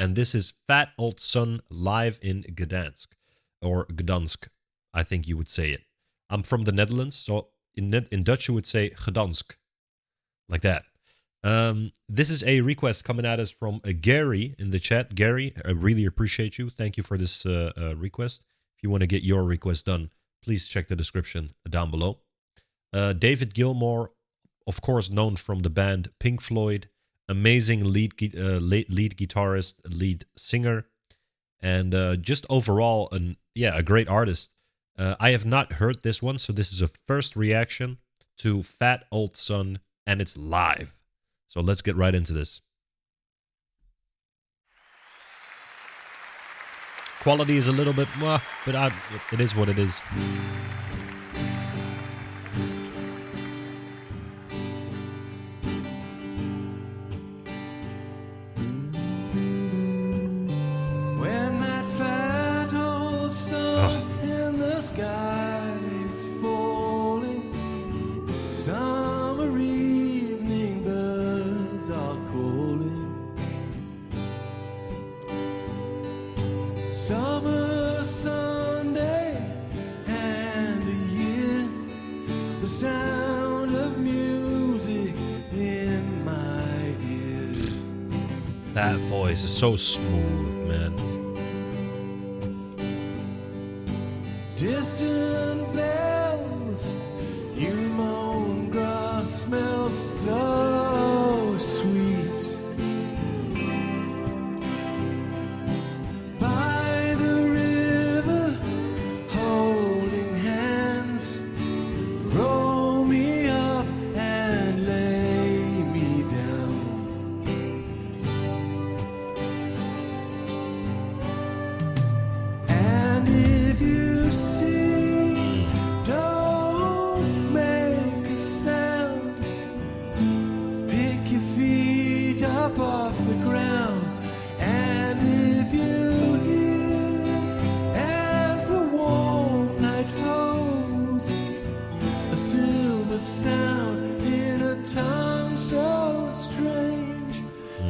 and this is Fat Old Son live in Gdansk, or Gdansk, I think you would say it. I'm from the Netherlands, so in Dutch you would say Gdansk, like that. This is a request coming at us from Gary in the chat. Gary, I really appreciate you. Thank you for this request. If you want to get your request done, please check the description down below. David Gilmour, of course, known from the band Pink Floyd, amazing lead guitarist, lead singer, and just overall, a great artist. I have not heard this one, so this is a first reaction to Fat Old Son, and it's live. So let's get right into this. Quality is a little bit, but it is what it is. Summer Sunday and a year, the sound of music in my ears. That voice is so smooth, man. Distant bells, new mown grass smells so sweet.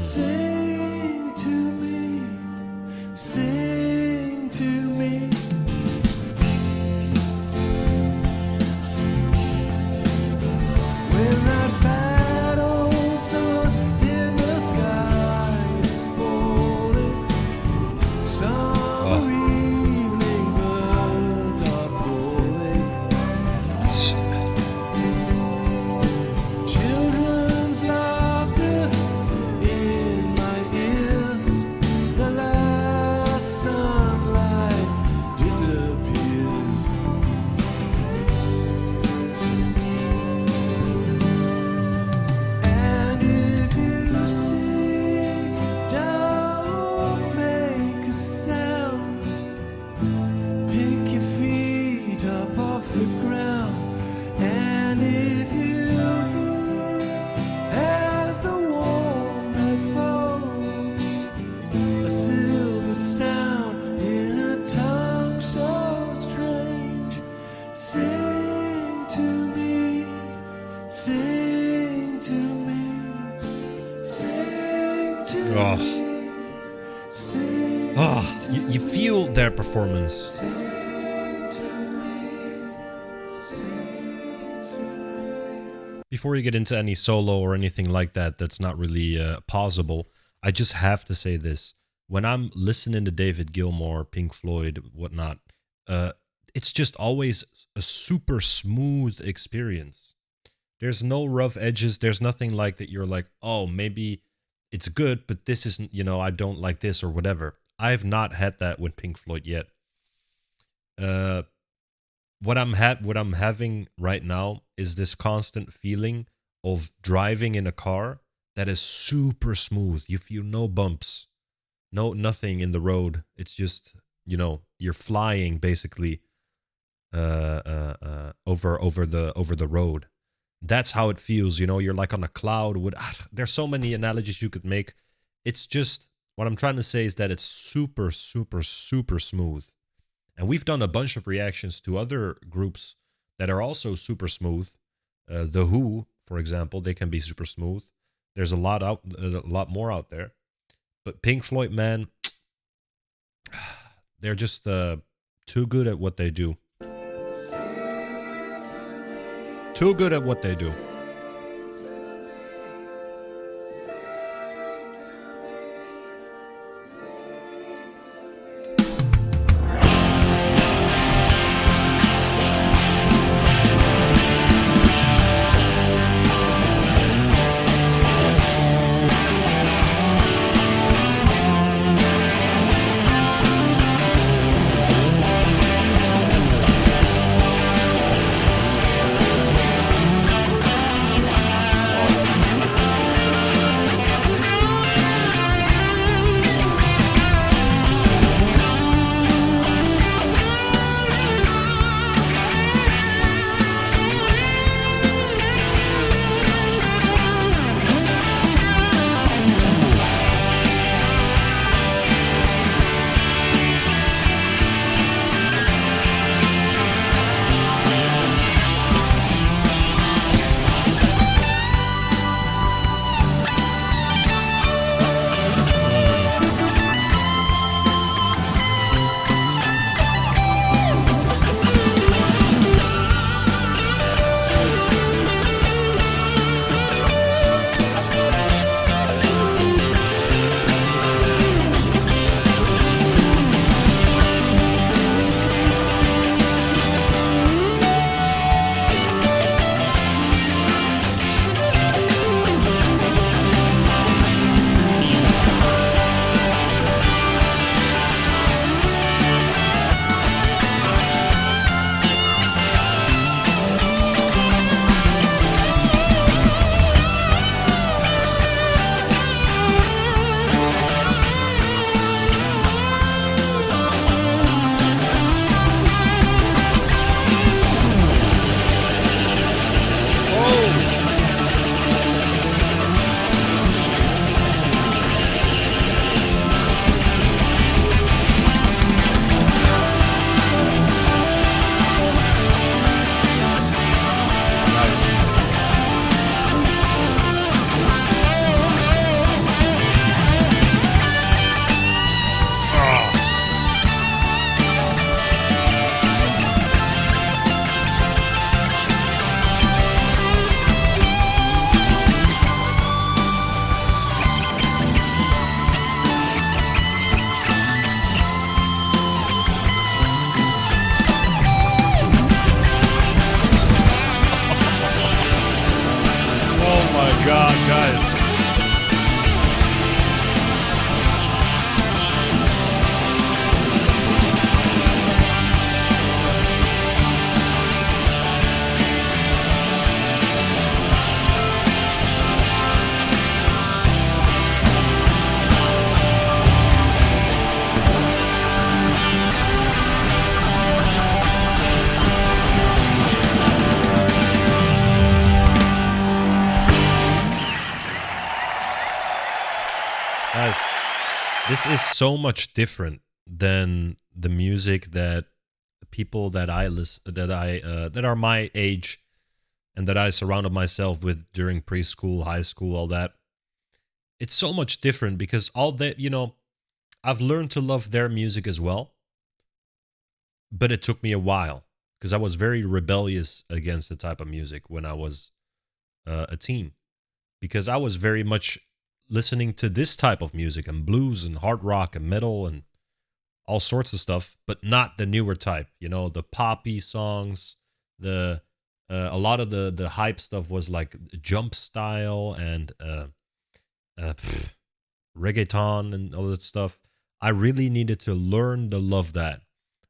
Sing to me, sing to me. When that fat old sun in the sky is falling, summer evening birds are calling. Children's laughter in my ears, the last sunlight disappears. And if you sing, don't make a sound. Pick your feet up off the ground. And if you hear, as the warm night falls, a silver sound in a tongue so strange, sing to me, sing to me, sing to Oh. me, sing Oh, you feel their performance. to me, sing to me. Before you get into any solo or anything like that, that's not really possible. I just have to say this: when I'm listening to David Gilmour, Pink Floyd, whatnot, it's just always a super smooth experience. There's no rough edges. There's nothing like that. You're like, oh, maybe it's good, but this isn't. I don't like this or whatever. I've not had that with Pink Floyd yet. What I'm having right now is this constant feeling of driving in a car that is super smooth. You feel no bumps, nothing in the road. It's just you're flying basically over the road. That's how it feels. You're like on a cloud. There's so many analogies you could make. It's just what I'm trying to say is that it's super super super smooth. And we've done a bunch of reactions to other groups that are also super smooth. The Who, for example, they can be super smooth. There's a lot more out there. But Pink Floyd, man, they're just too good at what they do. Too good at what they do. God, guys. Guys, this is so much different than the music that people that I listen, that are my age and that I surrounded myself with during preschool, high school, all that. It's so much different because all that, I've learned to love their music as well, but it took me a while because I was very rebellious against the type of music when I was a teen, because I was very much listening to this type of music and blues and hard rock and metal and all sorts of stuff, but not the newer type. The poppy songs, the a lot of the hype stuff was like jump style and reggaeton and all that stuff. I really needed to learn to love that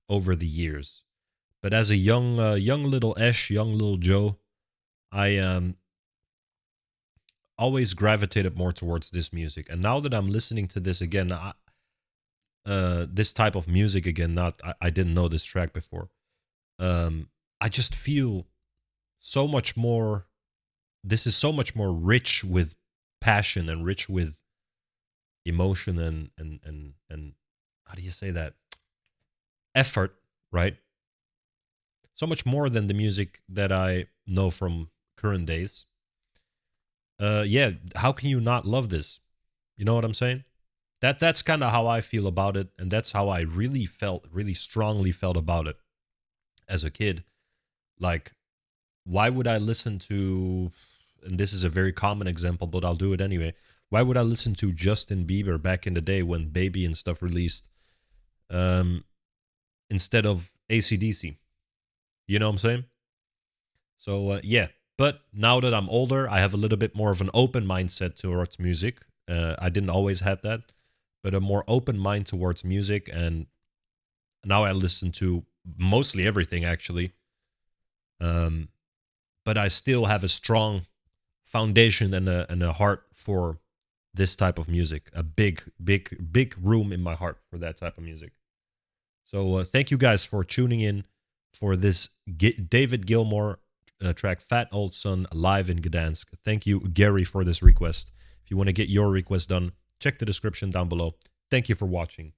over the years. But as a young little Esh, young little Joe, I always gravitated more towards this music. And now that I'm listening to this again, this type of music again, I didn't know this track before. I just feel so much more. This is so much more rich with passion and rich with emotion and how do you say that? Effort, right? So much more than the music that I know from current days. Yeah, how can you not love this? You know what I'm saying? That's kind of how I feel about it, and that's how I really strongly felt about it as a kid. Like, why would I listen to? And this is a very common example, but I'll do it anyway. Why would I listen to Justin Bieber back in the day when Baby and stuff released, um, instead of AC/DC? You know what I'm saying? So yeah. But now that I'm older, I have a little bit more of an open mindset towards music. I didn't always have that, but a more open mind towards music, and now I listen to mostly everything actually. Um, but I still have a strong foundation and a heart for this type of music. A big room in my heart for that type of music. So thank you guys for tuning in for this David Gilmour track Fat Old Son live in Gdansk. Thank you, Gary, for this request. If you want to get your request done, check the description down below. Thank you for watching.